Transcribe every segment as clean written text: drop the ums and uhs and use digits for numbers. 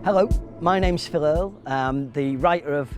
Hello, my name's Phil Earle. I'm the writer of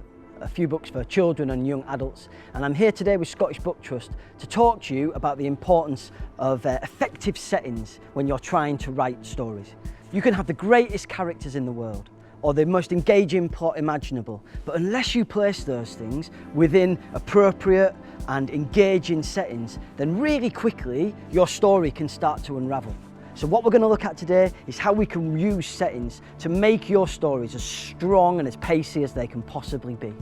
a few books for children and young adults, and I'm here today with Scottish Book Trust to talk to you about the importance of effective settings when you're trying to write stories. You can have the greatest characters in the world or the most engaging plot imaginable, but unless you place those things within appropriate and engaging settings, then really quickly your story can start to unravel. So what we're going to look at today is how we can use settings to make your stories as strong and as pacey as they can possibly be.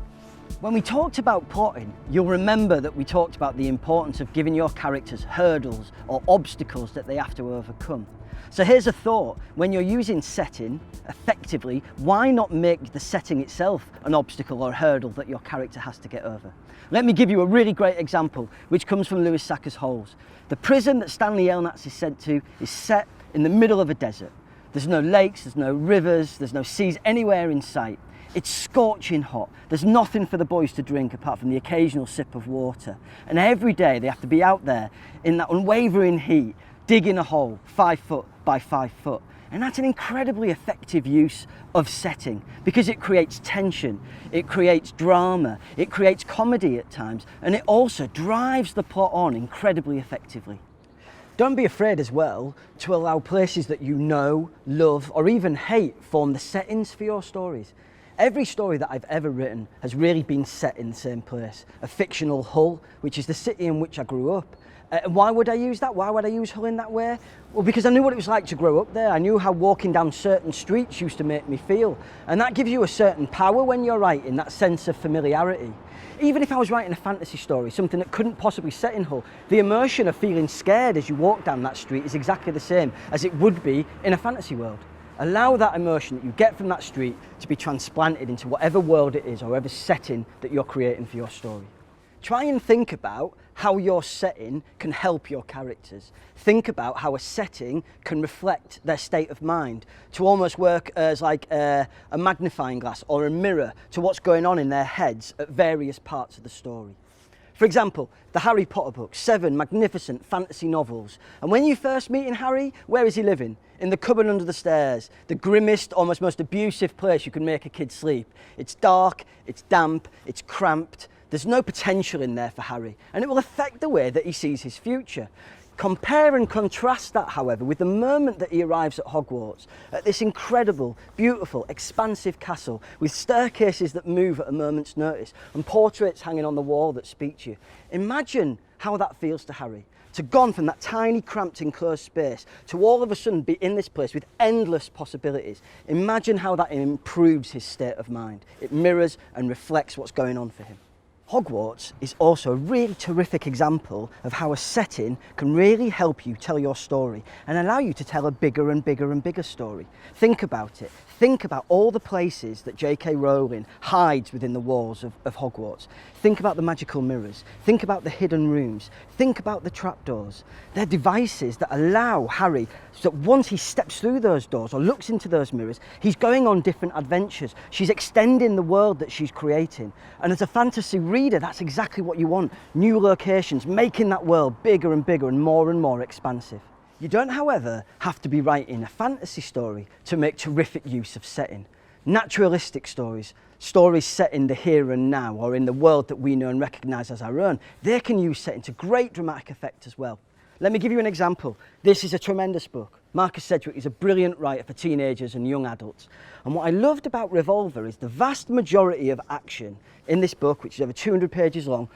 When we talked about plotting, you'll remember that we talked about the importance of giving your characters hurdles or obstacles that they have to overcome. So here's a thought: when you're using setting effectively, why not make the setting itself an obstacle or a hurdle that your character has to get over? Let me give you a really great example, which comes from Lewis Sacker's Holes. The prison that Stanley Yelnats is sent to is set in the middle of a desert. There's no lakes, there's no rivers, there's no seas anywhere in sight. It's scorching hot. There's nothing for the boys to drink apart from the occasional sip of water. And every day they have to be out there in that unwavering heat, digging a hole 5 foot by 5 foot. And that's an incredibly effective use of setting because it creates tension, it creates drama, it creates comedy at times, and it also drives the plot on incredibly effectively. Don't be afraid as well to allow places that you know, love, or even hate form the settings for your stories. Every story that I've ever written has really been set in the same place. A fictional Hull, which is the city in which I grew up. Why would I use that? Why would I use Hull in that way? Well, because I knew what it was like to grow up there. I knew how walking down certain streets used to make me feel. And that gives you a certain power when you're writing, that sense of familiarity. Even if I was writing a fantasy story, something that couldn't possibly set in Hull, the immersion of feeling scared as you walk down that street is exactly the same as it would be in a fantasy world. Allow that immersion that you get from that street to be transplanted into whatever world it is or whatever setting that you're creating for your story. Try and think about how your setting can help your characters. Think about how a setting can reflect their state of mind, to almost work as like a magnifying glass or a mirror to what's going on in their heads at various parts of the story. For example, the Harry Potter books, 7 magnificent fantasy novels. And when you first meet Harry, where is he living? In the cupboard under the stairs, the grimmest, almost most abusive place you can make a kid sleep. It's dark, it's damp, it's cramped. There's no potential in there for Harry, and it will affect the way that he sees his future. Compare and contrast that, however, with the moment that he arrives at Hogwarts, at this incredible, beautiful, expansive castle with staircases that move at a moment's notice and portraits hanging on the wall that speak to you. Imagine how that feels to Harry, to gone from that tiny, cramped, enclosed space to all of a sudden be in this place with endless possibilities. Imagine how that improves his state of mind. It mirrors and reflects what's going on for him. Hogwarts is also a really terrific example of how a setting can really help you tell your story and allow you to tell a bigger and bigger and bigger story. Think about it. Think about all the places that J.K. Rowling hides within the walls of Hogwarts. Think about the magical mirrors. Think about the hidden rooms. Think about the trapdoors. They're devices that allow Harry, so that once he steps through those doors or looks into those mirrors, he's going on different adventures. She's extending the world that she's creating. And as a fantasy reader, that's exactly what you want. New locations, making that world bigger and more expansive. You don't, however, have to be writing a fantasy story to make terrific use of setting. Naturalistic stories, stories set in the here and now or in the world that we know and recognise as our own, they can use setting to great dramatic effect as well. Let me give you an example. This is a tremendous book. Marcus Sedgwick is a brilliant writer for teenagers and young adults. And what I loved about Revolver is the vast majority of action in this book, which is over 200 pages long,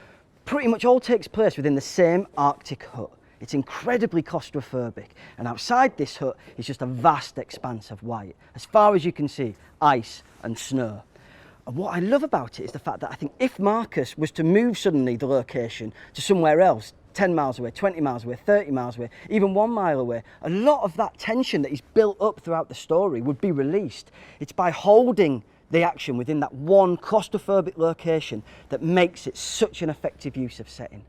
pretty much all takes place within the same Arctic hut. It's incredibly claustrophobic, and outside this hut is just a vast expanse of white. As far as you can see, ice and snow. And what I love about it is the fact that I think if Marcus was to move suddenly the location to somewhere else, 10 miles away, 20 miles away, 30 miles away, even 1 mile away, a lot of that tension that he's built up throughout the story would be released. It's by holding the action within that one claustrophobic location that makes it such an effective use of setting.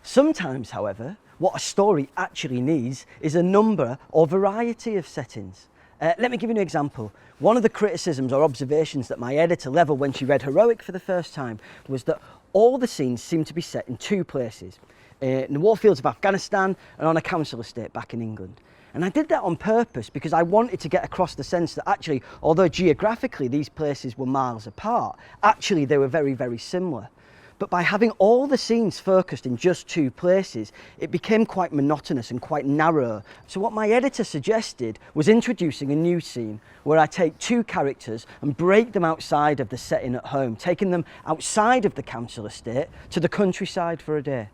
Sometimes, however, what a story actually needs is a number or variety of settings. Let me give you an example. One of the criticisms or observations that my editor levelled when she read Heroic for the first time was that all the scenes seemed to be set in 2 places, in the warfields of Afghanistan and on a council estate back in England. And I did that on purpose because I wanted to get across the sense that actually, although geographically these places were miles apart, actually they were very, very similar. But by having all the scenes focused in just two places, it became quite monotonous and quite narrow. So what my editor suggested was introducing a new scene where I take two characters and break them outside of the setting at home, taking them outside of the council estate to the countryside for a day.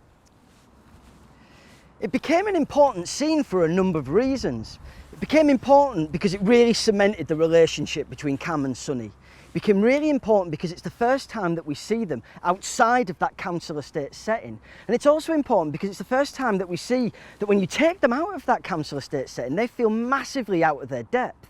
It became an important scene for a number of reasons. It became important because it really cemented the relationship between Cam and Sonny. It became really important because it's the first time that we see them outside of that council estate setting. And it's also important because it's the first time that we see that when you take them out of that council estate setting, they feel massively out of their depth.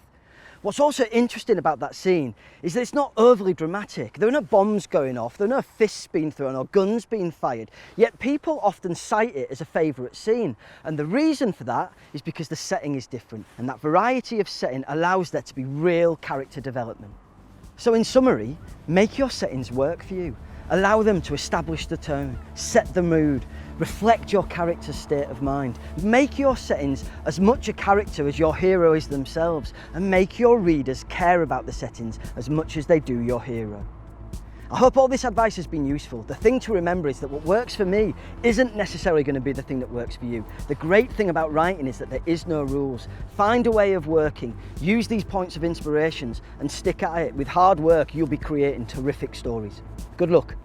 What's also interesting about that scene is that it's not overly dramatic. There are no bombs going off, there are no fists being thrown or guns being fired, yet people often cite it as a favourite scene. And the reason for that is because the setting is different, and that variety of setting allows there to be real character development. So in summary, make your settings work for you. Allow them to establish the tone, set the mood, reflect your character's state of mind. Make your settings as much a character as your hero is themselves, and make your readers care about the settings as much as they do your hero. I hope all this advice has been useful. The thing to remember is that what works for me isn't necessarily going to be the thing that works for you. The great thing about writing is that there is no rules. Find a way of working, use these points of inspirations and stick at it. With hard work, you'll be creating terrific stories. Good luck.